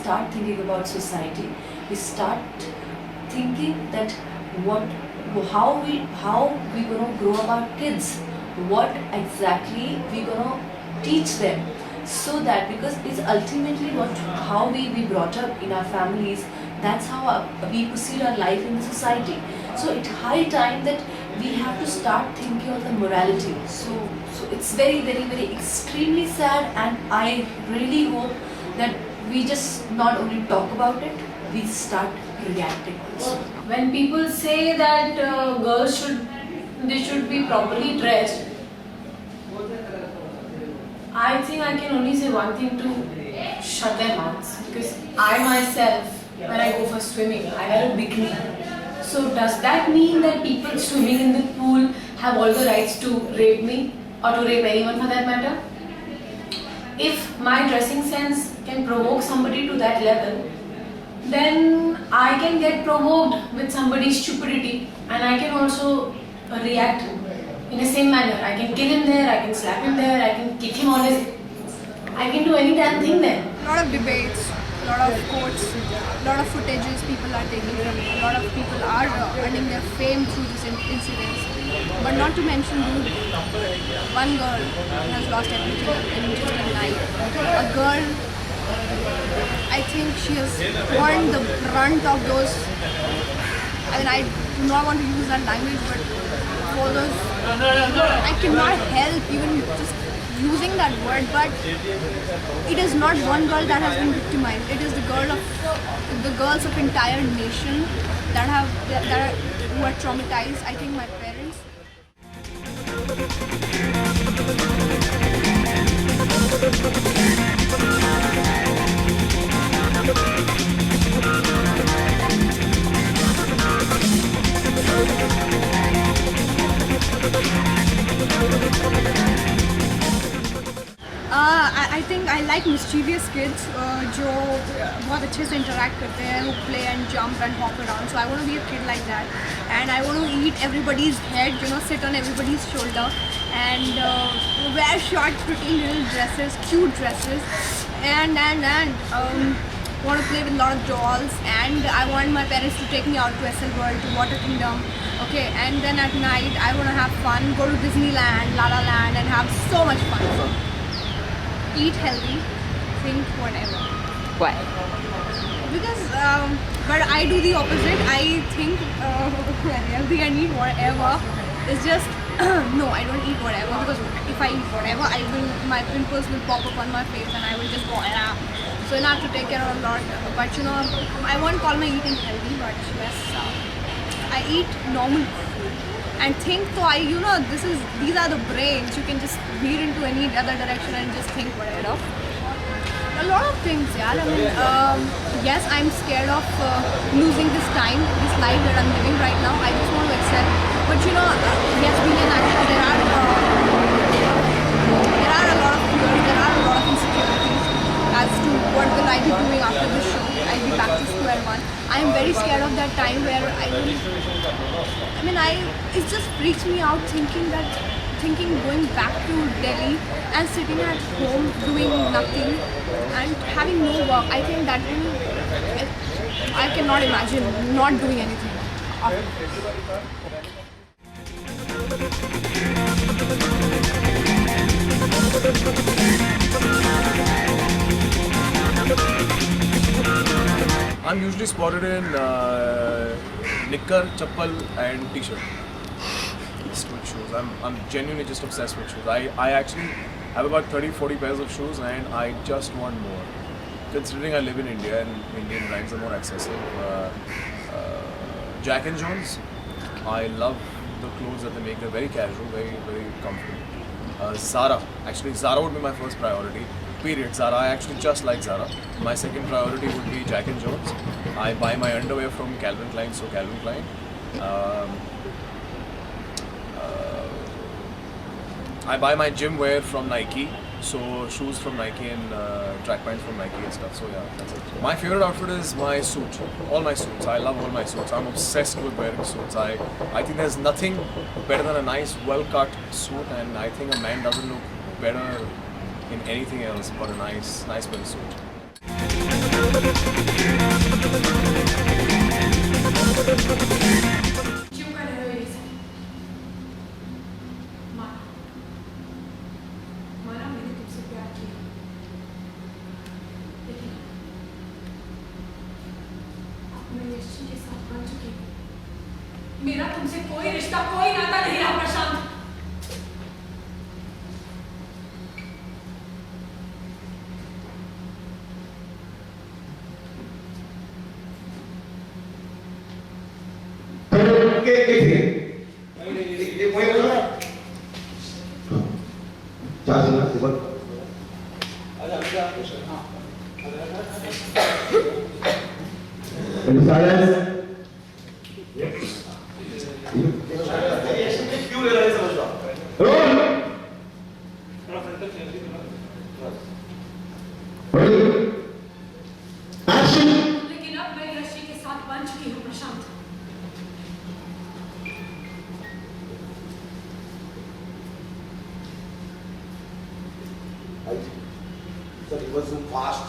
start thinking about society, we start thinking that what, how we gonna grow up our kids, what exactly we gonna teach them, so that because it's ultimately what how we brought up in our families, that's how we proceed our life in the society. So it's high time that we have to start thinking of the morality. So it's very extremely sad, and I really hope that we just not only talk about it, we start reacting also. When people say that girls should be properly dressed, I think I can only say one thing to shut their mouths. Because I myself, when I go for swimming, I wear a bikini. So does that mean that people swimming in the pool have all the rights to rape me or to rape anyone for that matter? If my dressing sense can provoke somebody to that level, then I can get provoked with somebody's stupidity, and I can also react in the same manner. I can kill him there, I can slap him there, I can kick him on his... I can do any damn thing there. A lot of debates, a lot of quotes, a lot of footages people are taking from it. A lot of people are earning their fame through this incidents. But not to mention, dude, one girl has lost everything in just a night. A girl, I think she has borne the brunt of those. I mean, I do not want to use that language, but for those, I cannot help even just using that word. But it is not one girl that has been victimized. It is the girls of entire nation who are traumatized. I think my parents. I think I like mischievous kids जो बहुत अच्छे से interact करते हैं, who play and jump and hop around. So I want to be a kid like that, and I want to eat everybody's head, sit on everybody's shoulder, and wear short, pretty little dresses, cute dresses, and want to play with a lot of dolls. And I want my parents to take me out to SL World, to Water Kingdom. Okay, and then at night I want to have fun, go to Disneyland, La La Land, and have so much fun. So eat healthy, think whatever. Why? Because, but I do the opposite. I think healthy and eat whatever. It's just no, I don't eat whatever, because if I eat whatever, my pimples will pop up on my face and I will just go ah. So I have to take care of a lot. But I won't call my eating healthy, but yes, I eat normal food and think. So these are the brains. You can just lead into any other direction and just think whatever. A lot of things, yeah. I mean, yes, I'm scared of losing this time, this life that I'm living right now. I just want to accept. But yes, being an actor, there are a lot of fears, there are a lot of insecurities as to what will I be doing after this show. I'll be back to square one. I'm very scared of that time where it just freaks me out thinking going back to Delhi and sitting at home doing nothing and having no work. I think that I cannot imagine not doing anything. I'm usually spotted in knicker, chappal and t-shirt. With shoes. I'm genuinely just obsessed with shoes. I actually have about 30-40 pairs of shoes, and I just want more. Considering I live in India and Indian brands are more accessible. Jack and Jones, I love the clothes that they make. They're very casual, very comfortable. Zara, actually Zara would be my first priority. Period. Zara, I actually just like Zara. My second priority would be Jack and Jones. I buy my underwear from Calvin Klein, so Calvin Klein. I buy my gym wear from Nike, so shoes from Nike and track pants from Nike and stuff. So yeah, that's it. My favorite outfit is my suit. All my suits. I love all my suits. I'm obsessed with wearing suits. I think there's nothing better than a nice, well-cut suit, and I think a man doesn't look better in anything else but a nice pair of suit. क्यों कर रहे हो ये सब? माना माना मैंने तुमसे प्यार किया, लेकिन अब मैं यशी के साथ बन चुकी हूँ। मेरा तुमसे कोई रिश्ता कोई नाता नहीं रहा प्रशांत। लेकिन अब मैं यशी के साथ बन चुकी हूँ प्रशांत। Sir, it was so fast.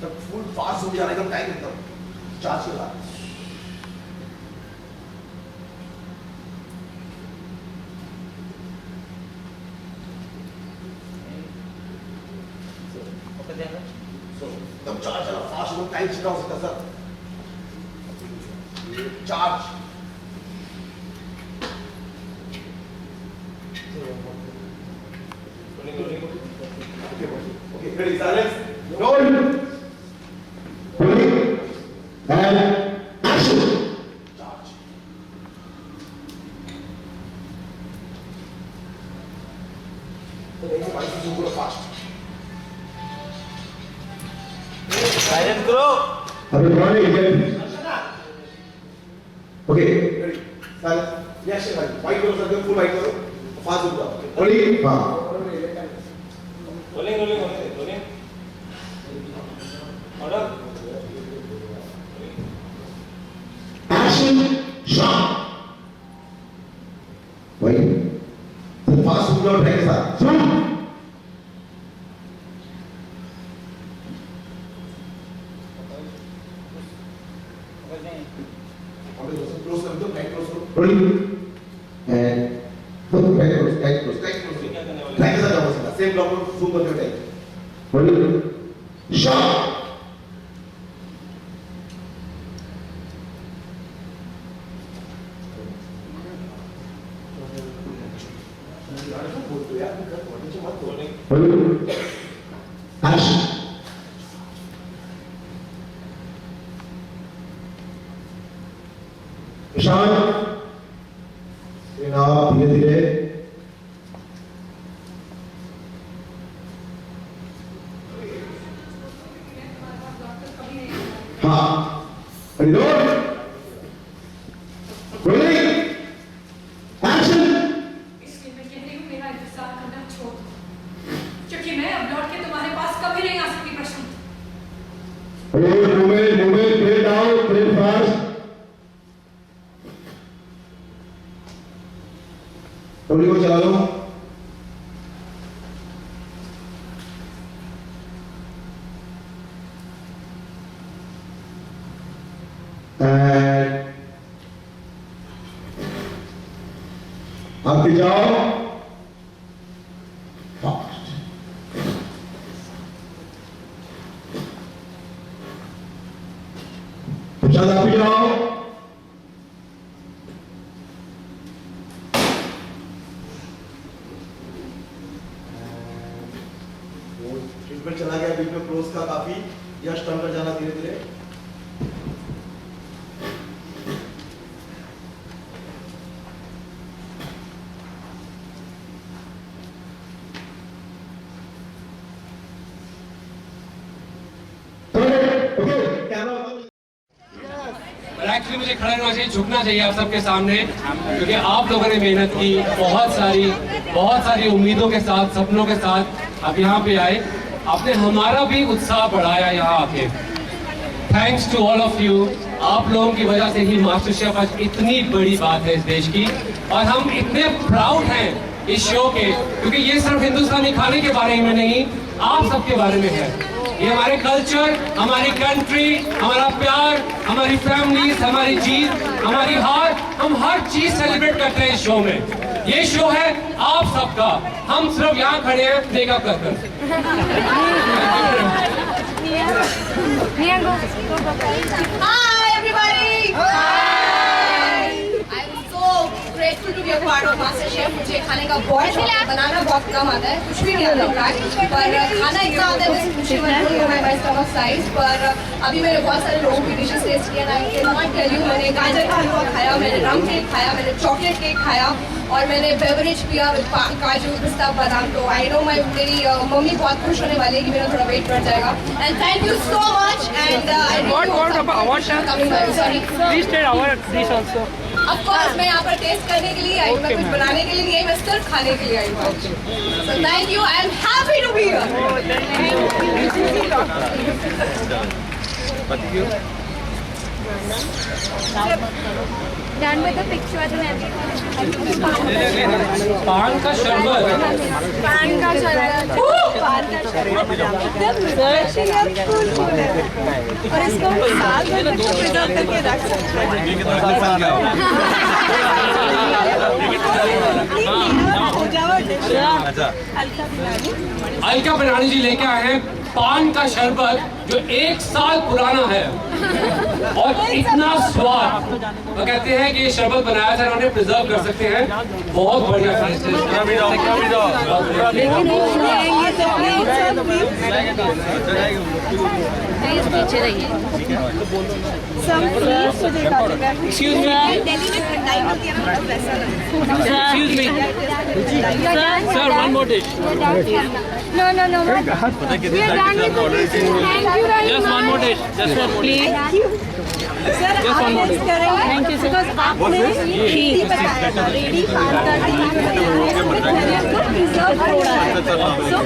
Sir, full fast हो जाने का टाइम एकदम चार्ज लगा. So, एकदम चार्ज लगा फास्ट हो टाइम चिपका हो सकता sir. Charge. Okay, ready, silence. Roll. Rolling. And action. Charge. So, let's try to do fast. Silence, bro. Are you rolling? Okay, ready. Silence. Yes, sir. White करो sir, full white करो. Fast हो जाओ. Rolling. हाँ. Rolling. Order. Action. Shot. Wait. The fast move out right side. Zoom. Close कर दो, tight close करो. Rolling. And tight close. Tight ऐसा जाओ सीधा. Same block को zoom करते हुए tight. Rolling. Shot. Rolling. Action. प्रशांत धीरे धीरे हाँ रोलिंग एक्शन. इसलिए मैं कह रही हूँ मेरा इंतजार करना छोड़ दो, क्योंकि मैं अब लौट के तुम्हारे पास कभी नहीं आ सकती Prashant. Movement play down play fast. Rolling को चला लो. आप भी जाओ. फास्ट. प्रशांत आप भी जाओ. ट्रीटमेंट चला गया बीच में क्लोज का काफी. यश टर्न कर जाना धीरे धीरे. एक्चुअली मुझे खड़ा रहना चाहिए, झुकना चाहिए आप सबके सामने, क्योंकि आप लोगों ने मेहनत की, बहुत सारी उम्मीदों के साथ, सपनों के साथ आप यहाँ पे आए. आपने हमारा भी उत्साह बढ़ाया यहाँ आके. Thanks to all of you. आप लोगों की वजह से ही मास्टर शेफ आज इतनी बड़ी बात है इस देश की, और हम इतने प्राउड हैं इस शो के, क्योंकि ये सिर्फ हिंदुस्तानी खाने के बारे में नहीं, आप सबके बारे में है। ये हमारे कल्चर, हमारी कंट्री, हमारा प्यार, हमारी फैमिलीज, हमारी जीत, हमारी हार, हम हर चीज सेलिब्रेट करते हैं इस शो में। ये शो है आप सबका, हम सिर्फ यहाँ खड़े हैं मेकअप कर कर। Hi everybody! Hi! I'm so grateful to be a part of MasterChef. मुझे खाने का बहुत शौक है, बनाना बहुत कम आता है, कुछ भी नहीं आता है, पर खाना इतना आता है मुझे my stomach size। पर अभी मैंने बहुत सारे लोगों की डिशेस टेस्ट किया ना, I cannot tell you। मैंने गाजर का हलवा खाया, मैंने रम केक खाया, मैंने चॉकलेट केक खाया और मैंने बेवरेज पिया काजू पिस्ता बादाम। तो आई नो मेरी मम्मी बहुत खुश होने वाली है कि मेरा थोड़ा वेट बढ़ जाएगा। And thank you so much. And Please tell our dish also. Of course मैं यहाँ पर टेस्ट करने के लिए आई हूँ, मैं कुछ बनाने के लिए नहीं आई, मैं सिर्फ खाने के लिए आई हूँ। So thank you, I am happy to be here. Done with the picture and everything. पान का शरबत, पान का शरबत, पान का शरबत एकदम फुल है और इसको हम साल भर तक प्रिजर्व करके रख सकते हैं। अलका बनानी जी लेके आए हैं पान का शरबत जो 1 साल पुराना है और इतना स्वाद। वो कहते हैं कि ये शरबत बनाया था, इन्होंने प्रिजर्व कर सकते हैं, बहुत बढ़िया पीछे रहिए। Excuse me. Excuse me. Sir, one more dish. No. We are done with the dish. Thank you very Just one more dish. Just one more dish. Thank you. Just one more dish. Thank you, sir. Because आपने ready बताया, ready पान का preserve थोड़ा है। So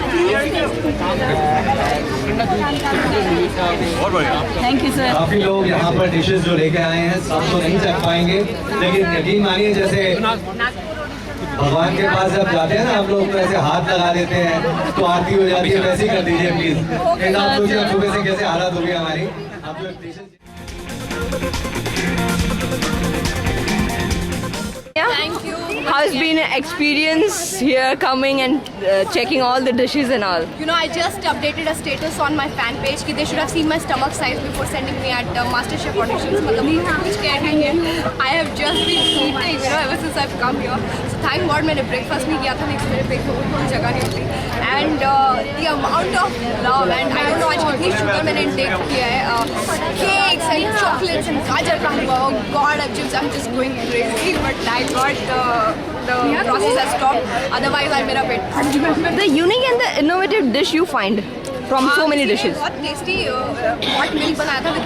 Thank you, sir. काफी लोग यहाँ पर डिशेस जो लेके आए हैं सब तो नहीं चख पाएंगे, लेकिन यकीन मानिए जैसे भगवान के पास जब जाते हैं ना हम लोग तो ऐसे हाथ लगा देते हैं तो आरती हो जाती है, वैसे ही कर दीजिए प्लीज। आप सोचिए सुबह से कैसे हालत होगी हमारी। आप लोग dishes Thank you. How's been an experience here coming and checking all the dishes and all? You know, I just updated a status on my fan page कि they should have seen my stomach size before sending me at MasterChef auditions. मतलब कुछ कह रही है। I have just been eating, you know, ever since I've come here. So thank God मैंने breakfast नहीं किया था, नहीं तो मेरे पेट में कोई जगह नहीं होती। And the amount of love and I don't know आज कितनी sugar मैंने intake किया है, cakes and chocolates and गाजर का हलवा। Oh God, I'm just going crazy. But thank God the process has stopped. Otherwise, I मेरा पेट फट गया। The unique and the innovative dish you find from so many dishes. बहुत tasty hot milk बनाया था with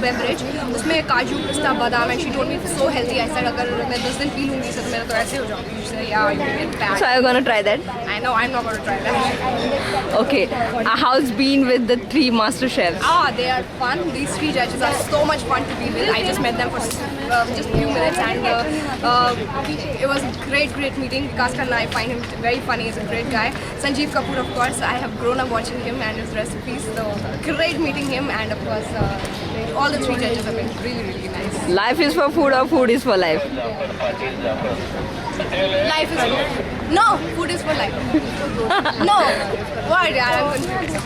beverage, उसमें काजू पिस्ता बादाम and she told me so healthy. I said अगर मैं 10 दिन पी लूंगी तो मेरा तो ऐसे हो जाऊंगी। So are you gonna try that? I know I'm not gonna try that. Okay. How's been with the 3 master chefs? They are fun. These 3 judges are so much fun to be with. I just met them for just few minutes and it was great meeting. Vikas Khanna, I find him very funny. He's a great guy. Sanjeev Kapoor, of course, I have grown up watching him and his recipes. So great meeting him, and of course all the 3 judges have been really nice. Life is for food or food is for life? Life is good. No, food is for life. No, what? Yeah, I'm confused.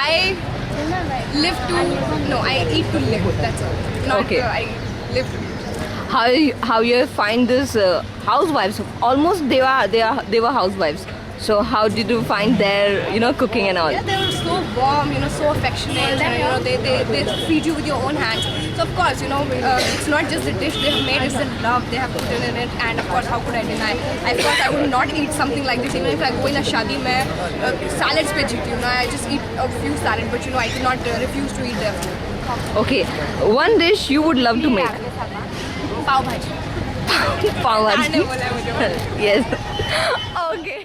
I live to. No, I eat to live. That's all. Not Okay. I live to eat. How you find this housewives? Almost they were housewives. So how did you find their cooking and all? Yeah, they were so warm, so affectionate. They feed you with your own hands. So of course, it's not just the dish they have made; it's the love they have put in it. And of course, how could I deny? I thought I would not eat something like this. Even if I go in a shadi, मैं salads पे जीती हूँ ना. I just eat a few salads, but I cannot refuse to eat them. Okay, one dish you would love to make. Pav bhaji. Pav bhaji. मैंने बोला है मुझे। Yes. Okay.